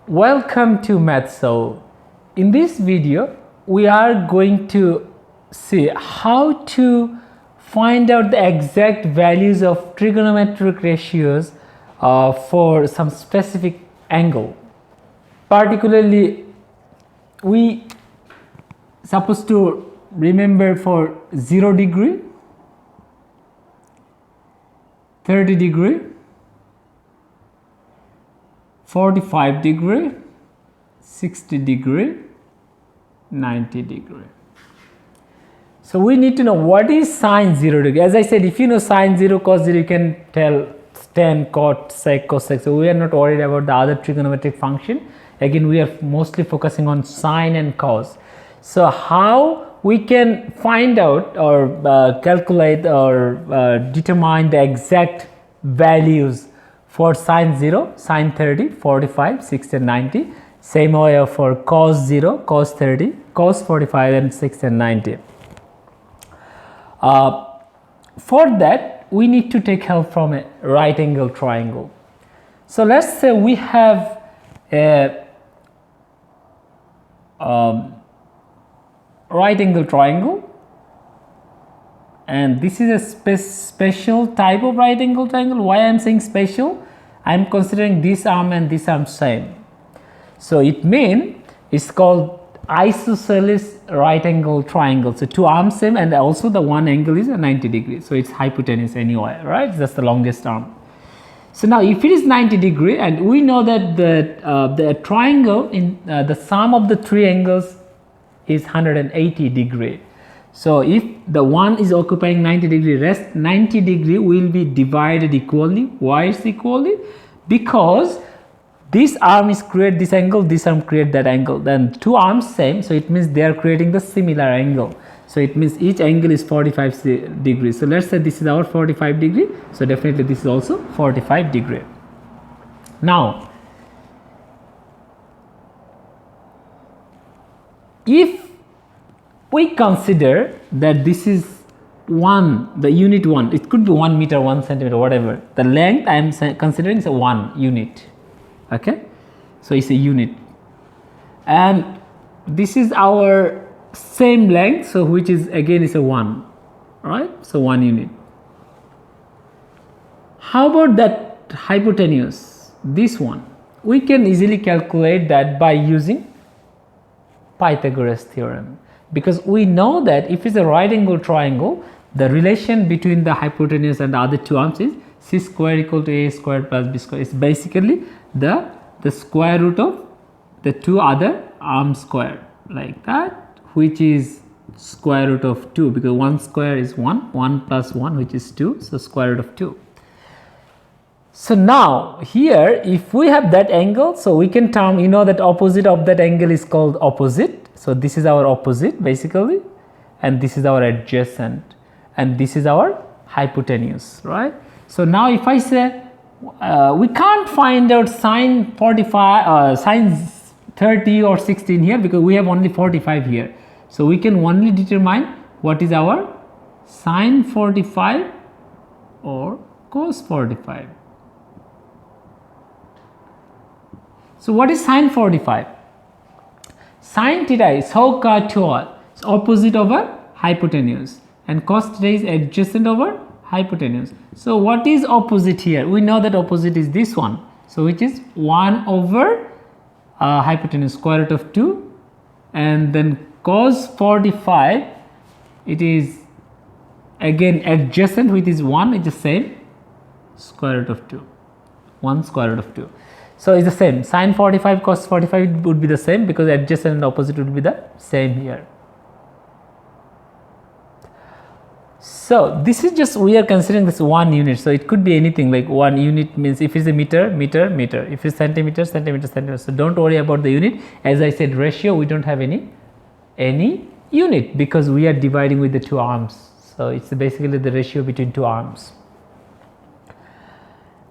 Welcome to Math. So in this video we are going to see how to find out the exact values of trigonometric ratios for some specific angle. Particularly we supposed to remember for 0 degree, 30 degree, 45 degree, 60 degree, 90 degree. So we need to know what is sine 0 degree. As I said, if you know sine 0, cos 0, you can tell tan, cot, sec, cosec. So we are not worried about the other trigonometric function. Again, we are mostly focusing on sine and cos. So how we can find out or calculate or determine the exact values for sine 0, sine 30, 45, 60 and 90. Same way for cos 0, cos 30, cos 45 and 60 and 90. For that we need to take help from a right angle triangle. So let's say we have a right angle triangle, and this is a special type of right angle triangle. Why I am saying special? I am considering this arm and this arm same. So it means it's called isosceles right angle triangle. So two arms same, and also the one angle is a 90 degrees. So it's hypotenuse anyway, right? That's the longest arm. So now if it is 90 degree, and we know that the triangle in the sum of the three angles is 180 degree. So if the one is occupying 90 degree, rest 90 degree will be divided equally. Why is equally? Because this arm is create this angle, this arm create that angle. Then two arms same, so it means they are creating the similar angle. So it means each angle is 45 degrees. So let's say this is our 45 degree. So definitely this is also 45 degree. Now if we consider that this is the unit 1, it could be 1 meter, 1 centimeter, whatever. The length I am considering is a 1 unit. Okay, so it's a unit, and this is our same length, so which is again is a 1, right? So 1 unit. How about that hypotenuse, this one? We can easily calculate that by using Pythagoras theorem, because we know that if it's a right angle triangle, the relation between the hypotenuse and the other two arms is c square equal to a square plus b square. It's basically the square root of the two other arms square, like that, which is square root of 2, because 1 square is 1, 1 plus 1 which is 2, so square root of 2. So now here if we have that angle, so we can term, you know that opposite of that angle is called opposite. So this is our opposite basically, and this is our adjacent, and this is our hypotenuse, right? So now if I say we can't find out sine 45, sine 30 or 16 here, because we have only 45 here. So we can only determine what is our sine 45 or cos 45. So what is sine 45? Sine theta is it's opposite over hypotenuse, and cos theta is adjacent over hypotenuse. So what is opposite here? We know that opposite is this one, so which is 1 over hypotenuse square root of 2, and then cos 45, it is again adjacent, which is 1, it's the same, square root of 2, 1 square root of 2. So it's the same, sine 45 cos 45 would be the same, because adjacent and opposite would be the same here. So this is just, we are considering this 1 unit, so it could be anything, like 1 unit means if it's a meter, meter, meter, if it's centimeter, centimeter, centimeter. So don't worry about the unit. As I said, ratio, we don't have any unit, because we are dividing with the two arms. So it's basically the ratio between two arms.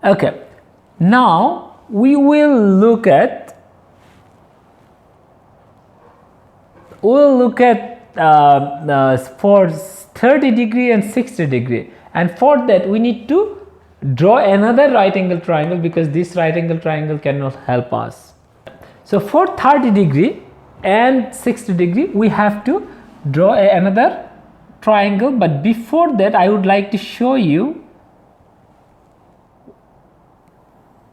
Okay, now we will look at for 30 degree and 60 degree, and for that we need to draw another right angle triangle, because this right angle triangle cannot help us. So for 30 degree and 60 degree we have to draw another triangle, but before that I would like to show you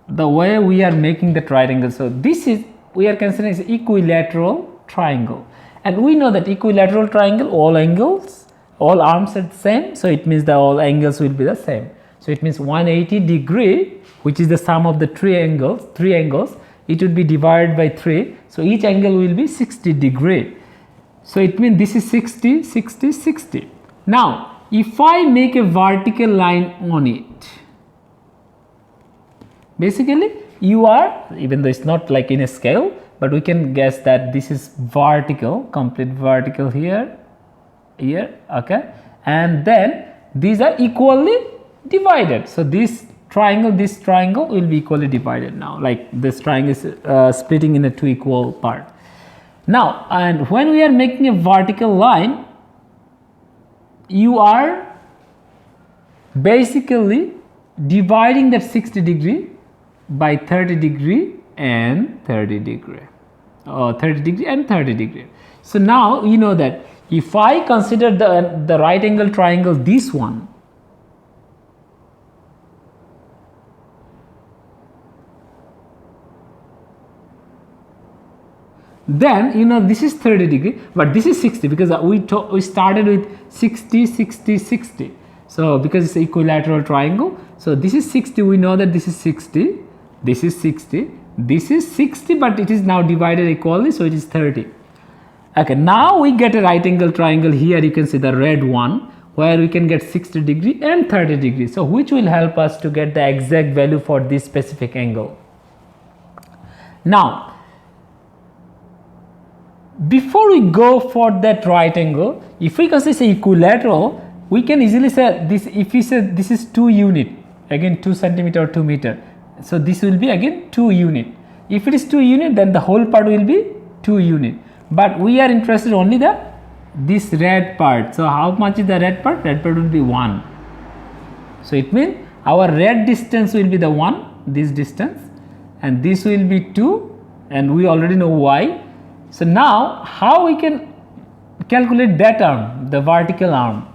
the way we are making the triangle. So this is, we are considering as equilateral triangle, and we know that equilateral triangle, all angles, all arms are the same, so it means that all angles will be the same. So it means 180 degree, which is the sum of the three angles, it would be divided by 3, so each angle will be 60 degree. So it means this is 60, 60, 60. Now if I make a vertical line on it, basically you are, even though it's not like in a scale, but we can guess that this is vertical, complete vertical here, okay, and then these are equally divided. So this triangle will be equally divided now, like this triangle is splitting into two equal parts. Now, and when we are making a vertical line, you are basically dividing that 60 degree by 30 degree and 30 degree, or 30 degree and 30 degree. So now you know that if I consider the right angle triangle, this one, then you know this is 30 degree, but this is 60 because we started with 60, 60, 60. So because it's equilateral triangle, so this is 60, we know that this is 60, this is 60, this is 60, but it is now divided equally, so it is 30. Okay, now we get a right angle triangle. Here you can see the red one, where we can get 60 degree and 30 degree, so which will help us to get the exact value for this specific angle. Now before we go for that right angle, if we consider equilateral, we can easily say this, if we say this is 2 unit, again 2 centimeter or 2 meter, so this will be again 2 unit. If it is 2 unit, then the whole part will be 2 unit, but we are interested only this red part. So how much is the red part? Red part will be 1. So it means our red distance will be the 1, this distance, and this will be 2, and we already know why. So now how we can calculate that arm, the vertical arm?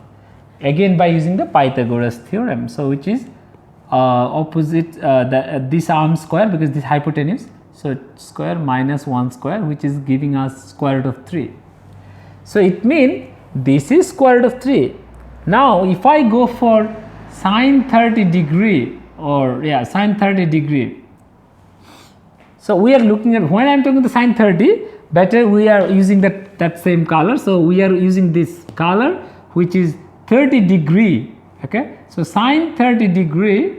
Again by using the Pythagoras theorem, so which is opposite this arm square, because this hypotenuse, so square minus 1 square, which is giving us square root of 3. So it means this is square root of 3. Now if I go for sine 30 degree, or sine 30 degree, so we are looking at, when I am talking the sine 30, better we are using that same color, so we are using this color which is 30 degree. Okay, so sine 30 degree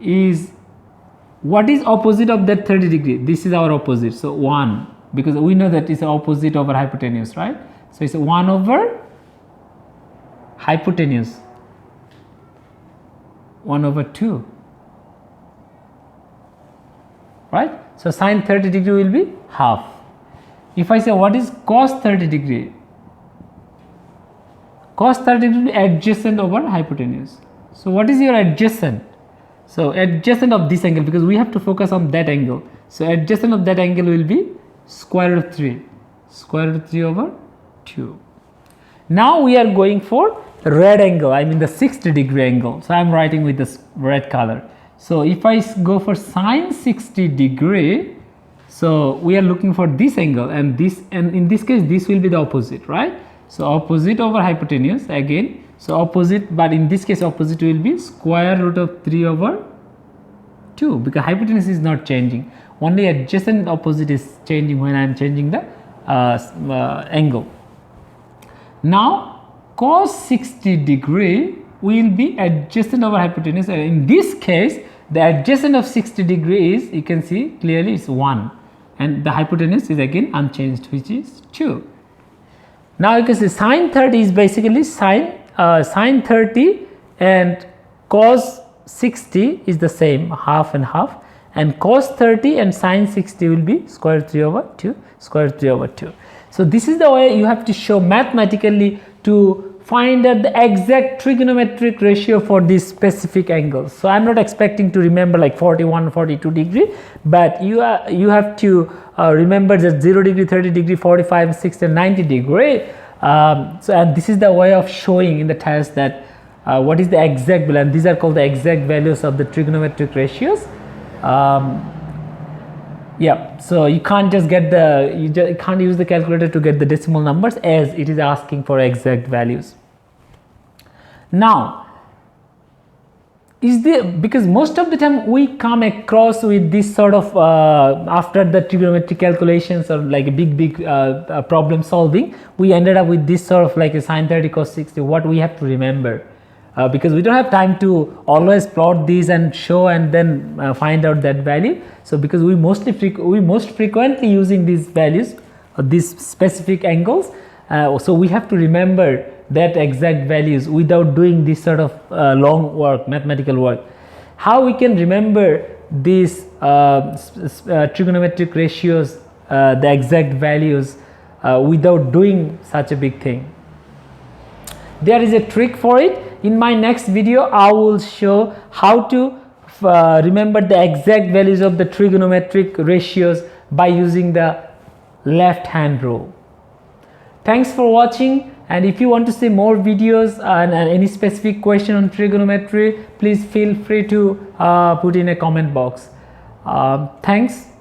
is, what is opposite of that 30 degree? This is our opposite, so 1, because we know that it's opposite over hypotenuse, right? So it's 1 over hypotenuse, 1 over 2, right? So sine 30 degree will be half. If I say what is cos 30 degree, cos 30 degree will be adjacent over hypotenuse. So what is your adjacent? So adjacent of this angle, because we have to focus on that angle, so adjacent of that angle will be square root of 3, square root of 3 over 2. Now we are going for red angle, I mean the 60 degree angle, so I am writing with this red color. So if I go for sine 60 degree, so we are looking for this angle, and in this case this will be the opposite, right? So opposite over hypotenuse again, so opposite, but in this case opposite will be square root of 3 over 2, because hypotenuse is not changing, only adjacent opposite is changing when I am changing the angle. Now cos 60 degree will be adjacent over hypotenuse, and in this case the adjacent of 60 degree is, you can see clearly, is 1, and the hypotenuse is again unchanged, which is 2. Now you can see sine 30 is basically sine 30 and cos 60 is the same, half and half, and cos 30 and sine 60 will be square root 3 over 2, square root 3 over 2. So this is the way you have to show mathematically to find out the exact trigonometric ratio for this specific angle. So I am not expecting to remember like 41, 42 degree, but you have to remember that 0 degree, 30 degree, 45, 60 and 90 degree. And this is the way of showing in the test that what is the exact value, and these are called the exact values of the trigonometric ratios. Yeah, so you can't just get you can't use the calculator to get the decimal numbers, as it is asking for exact values. Now, because most of the time we come across with this sort of after the trigonometric calculations or like a big problem solving, we ended up with this sort of like a sine 30 cos 60. What we have to remember, because we don't have time to always plot these and show and then find out that value. So because we most frequently using these values or these specific angles, so we have to remember that exact values without doing this sort of long work, mathematical work. How we can remember these trigonometric ratios, the exact values, without doing such a big thing? There is a trick for it. In my next video, I will show how to remember the exact values of the trigonometric ratios by using the left hand rule. Thanks for watching. And if you want to see more videos and any specific question on trigonometry, please feel free to put in a comment box. Thanks.